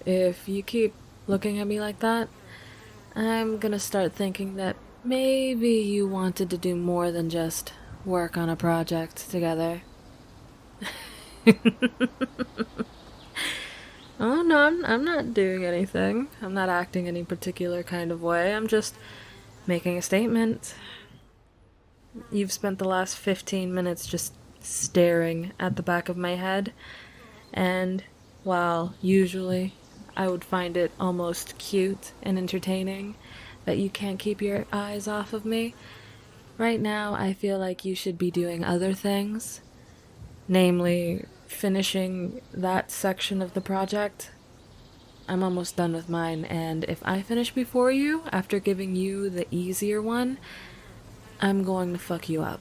If you keep looking at me like that, I'm gonna start thinking that maybe you wanted to do more than just work on a project together. Oh no, I'm not doing anything. I'm not acting any particular kind of way. I'm just making a statement. You've spent the last 15 minutes just staring at the back of my head, and while usually I would find it almost cute and entertaining that you can't keep your eyes off of me, right now I feel like you should be doing other things, namely finishing that section of the project. I'm almost done with mine, and if I finish before you, after giving you the easier one, I'm going to fuck you up.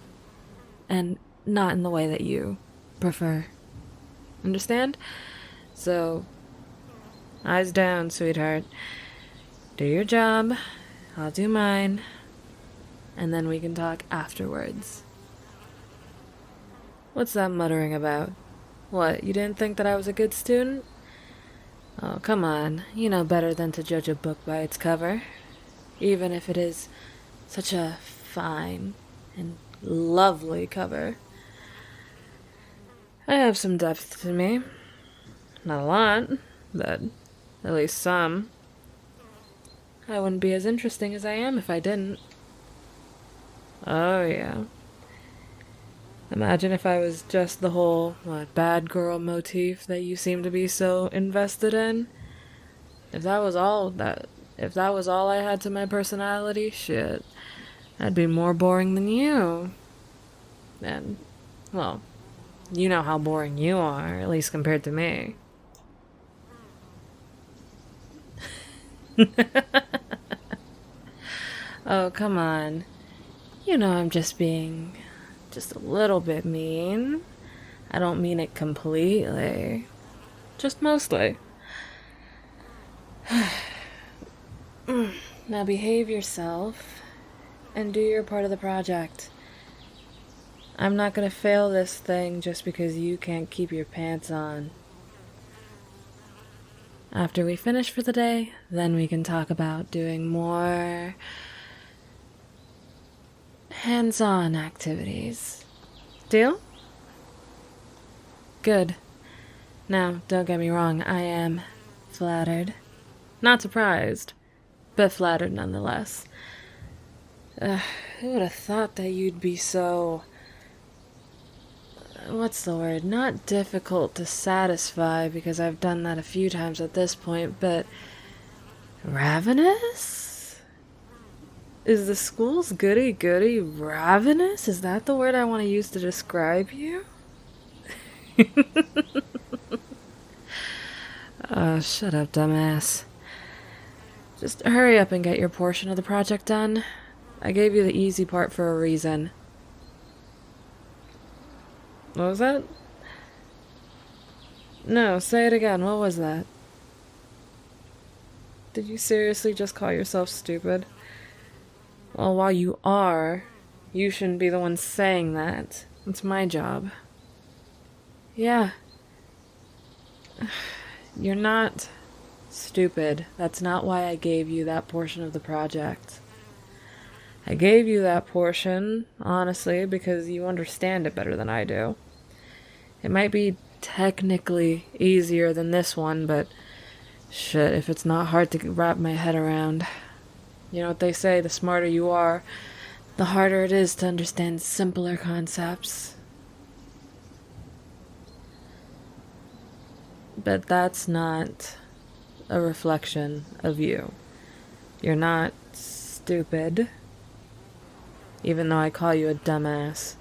And not in the way that you prefer. Understand? So, eyes down, sweetheart. Do your job, I'll do mine, and then we can talk afterwards. What's that muttering about? What, you didn't think that I was a good student? Oh, come on. You know better than to judge a book by its cover. Even if it is such a fine and lovely cover. I have some depth to me. Not a lot, but at least some. I wouldn't be as interesting as I am if I didn't. Oh, yeah. Imagine if I was just the whole, bad girl motif that you seem to be so invested in. If that was all I had to my personality, shit, I'd be more boring than you. And, well, you know how boring you are, at least compared to me. Oh, come on. You know I'm just being just a little bit mean. I don't mean it completely. Just mostly. Now behave yourself and do your part of the project. I'm not gonna fail this thing just because you can't keep your pants on. After we finish for the day, then we can talk about doing more hands-on activities. Deal? Good. Now, don't get me wrong, I am flattered. Not surprised, but flattered nonetheless. Who would have thought that you'd be so... what's the word? Not difficult to satisfy, because I've done that a few times at this point, but... ravenous? Is the school's goody-goody ravenous? Is that the word I want to use to describe you? Shut up, dumbass. Just hurry up and get your portion of the project done. I gave you the easy part for a reason. What was that? No, say it again. What was that? Did you seriously just call yourself stupid? Well, while you are, you shouldn't be the one saying that. It's my job. Yeah. You're not stupid. That's not why I gave you that portion of the project. I gave you that portion, honestly, because you understand it better than I do. It might be technically easier than this one, but shit, if it's not hard to wrap my head around. You know what they say, the smarter you are, the harder it is to understand simpler concepts. But that's not a reflection of you. You're not stupid. Even though I call you a dumbass.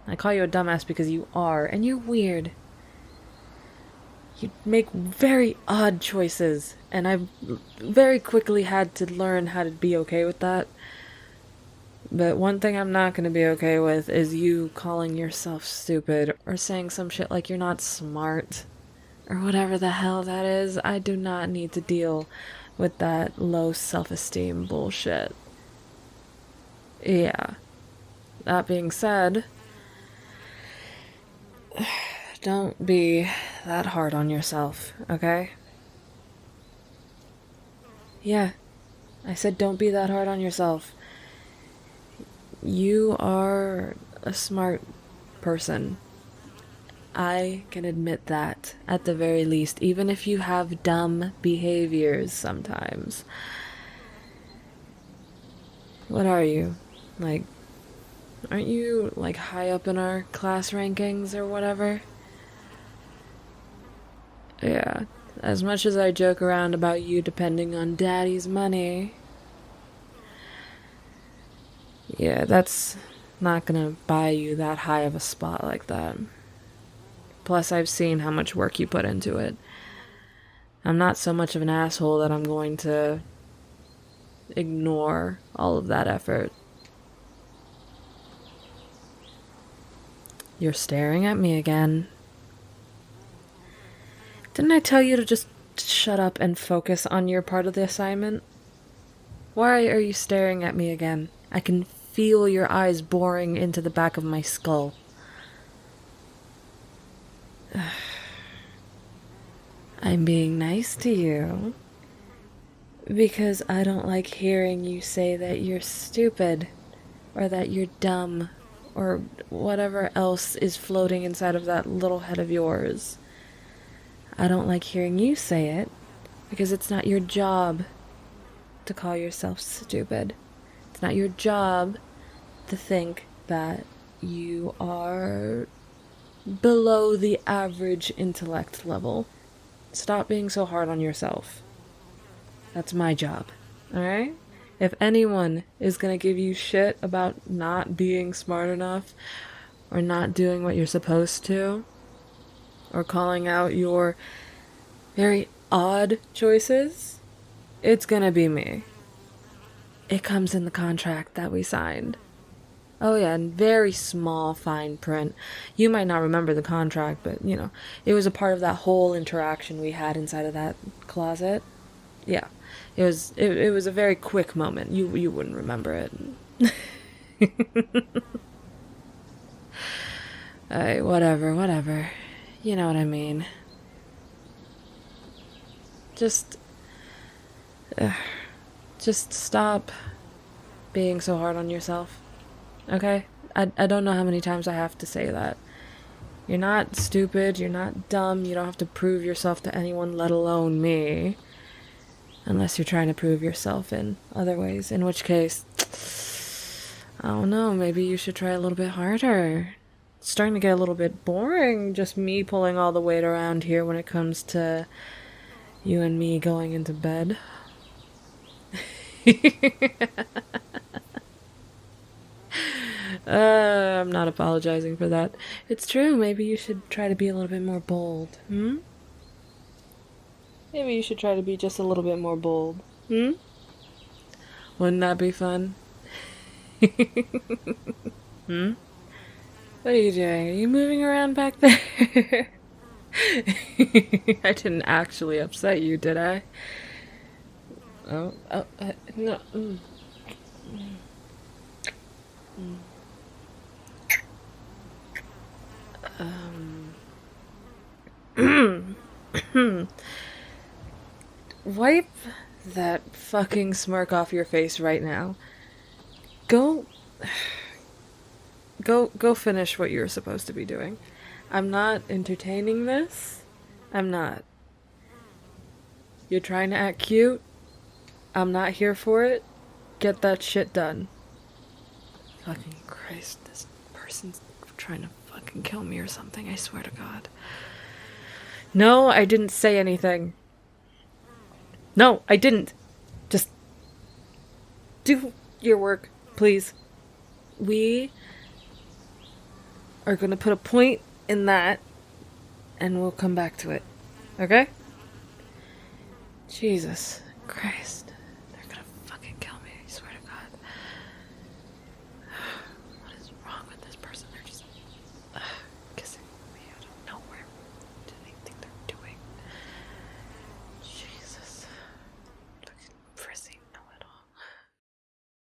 I call you a dumbass because you are, and you're weird. You make very odd choices, and I've very quickly had to learn how to be okay with that. But one thing I'm not going to be okay with is you calling yourself stupid, or saying some shit like you're not smart, or whatever the hell that is. I do not need to deal with that low self-esteem bullshit. Yeah. That being said, don't be that hard on yourself, okay? Yeah, I said don't be that hard on yourself. You are a smart person. I can admit that, at the very least, even if you have dumb behaviors sometimes. What are you? Like, aren't you, like, high up in our class rankings or whatever? Yeah, as much as I joke around about you depending on daddy's money, yeah, that's not gonna buy you that high of a spot like that. Plus, I've seen how much work you put into it. I'm not so much of an asshole that I'm going to ignore all of that effort. You're staring at me again. Didn't I tell you to just shut up and focus on your part of the assignment? Why are you staring at me again? I can feel your eyes boring into the back of my skull. I'm being nice to you because I don't like hearing you say that you're stupid or that you're dumb or whatever else is floating inside of that little head of yours. I don't like hearing you say it because it's not your job to call yourself stupid. It's not your job to think that you are below the average intellect level. Stop being so hard on yourself. That's my job, alright? If anyone is gonna give you shit about not being smart enough or not doing what you're supposed to, or calling out your very odd choices, it's gonna be me. It comes in the contract that we signed. Oh yeah, and very small fine print. You might not remember the contract, but you know, it was a part of that whole interaction we had inside of that closet. Yeah. It was a very quick moment. You wouldn't remember it. Alright, whatever. You know what I mean. Just stop being so hard on yourself. Okay? I don't know how many times I have to say that. You're not stupid, you're not dumb, you don't have to prove yourself to anyone, let alone me. Unless you're trying to prove yourself in other ways, in which case, I don't know, maybe you should try a little bit harder. It's starting to get a little bit boring, just me pulling all the weight around here when it comes to you and me going into bed. I'm not apologizing for that. It's true, maybe you should try to be a little bit more bold, hmm? Maybe you should try to be just a little bit more bold, hmm? Wouldn't that be fun? Hmm? What are you doing? Are you moving around back there? I didn't actually upset you, did I? No. Wipe that fucking smirk off your face right now. Go finish what you're supposed to be doing. I'm not entertaining this. I'm not. You're trying to act cute. I'm not here for it. Get that shit done. Fucking Christ, this person's trying to fucking kill me or something, I swear to God. No, I didn't say anything. No, I didn't. Just do your work, please. We are gonna put a point in that and we'll come back to it. Okay? Jesus Christ.